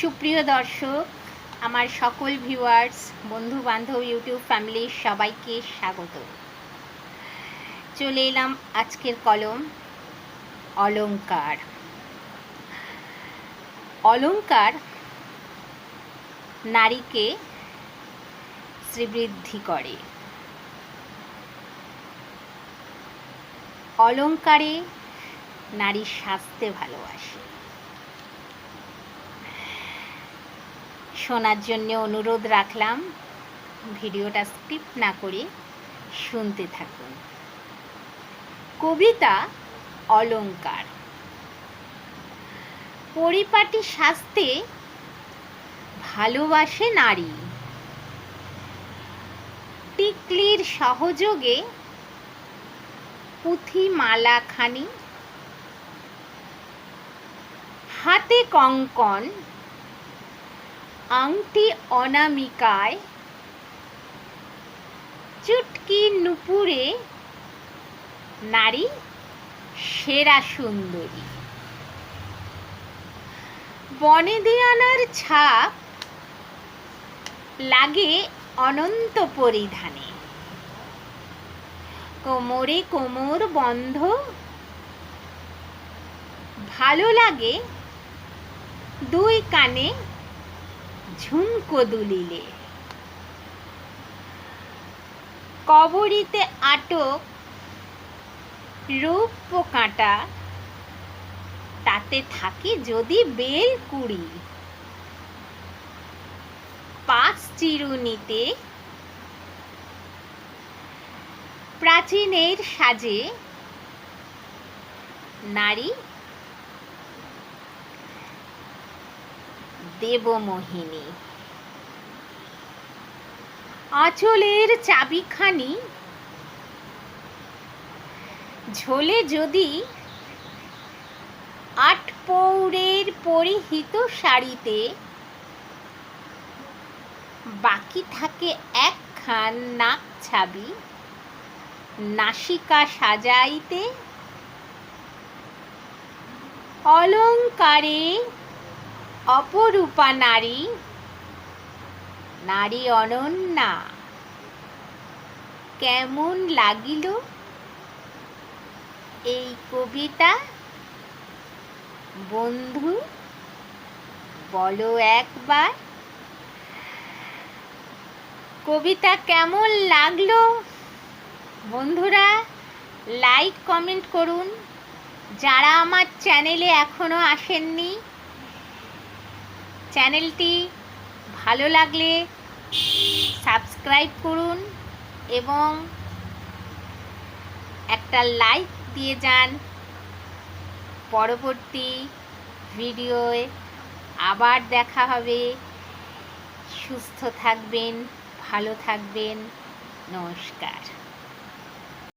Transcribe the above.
সুপ্রিয় দর্শক, আমার সকল ভিউয়ার্স, বন্ধু বান্ধব, ইউটিউব ফ্যামিলির সবাইকে স্বাগত। চলে এলাম আজকের কলম অলংকার। অলংকার নারীকে শ্রীবৃদ্ধি করে। অলংকারে নারী সাজতে ভালোবাসে। শোনার জন্য অনুরোধ রাখলাম, ভিডিওটা স্কিপ না করে শুনতে থাকুন। কবিতা অলংকার। পরিপাটি সাজতে ভালোবাসে নারী। টিকলির সহযোগে পুঁথি মালাখানি, হাতে কঙ্কন, আংটি অনামিকায়, চুটকি নুপুরে নারী সেরা সুন্দরী। বনেদিয়ানার ছাপ লাগে অনন্ত পরিধানে। কোমরে কোমর বন্ধ ভালো লাগে, দুই কানে ঝুমকো দুলিলে। কবরীতে আটক রৌপ্য কাঁটা, তাতে থাকে যদি বেল কুড়ি। পাঁচ চিরুনিতে প্রাচীনের সাজে নারী দেবমোহিনী। আঁচলের চাবিখানি ঝোলে যদি আটপৌরের পরিহিত শাড়িতে, বাকি থাকে একখান নাক ছাবি নাসিকা সাজাইতে। অলংকারে অপরূপা নারী, নারী অনন্যা। কেমন লাগিল এই কবিতা? বন্ধু বলো একবার। কবিতা কেমন লাগলো বন্ধুরা? লাইক কমেন্ট করুন। যারা আমার চ্যানেলে এখনো আসেননি, চ্যানেলটি ভালো লাগলে সাবস্ক্রাইব করুন এবং একটা লাইক দিয়ে যান। পরবর্তী ভিডিওয় আবার দেখা হবে। সুস্থ থাকবেন, ভালো থাকবেন। নমস্কার।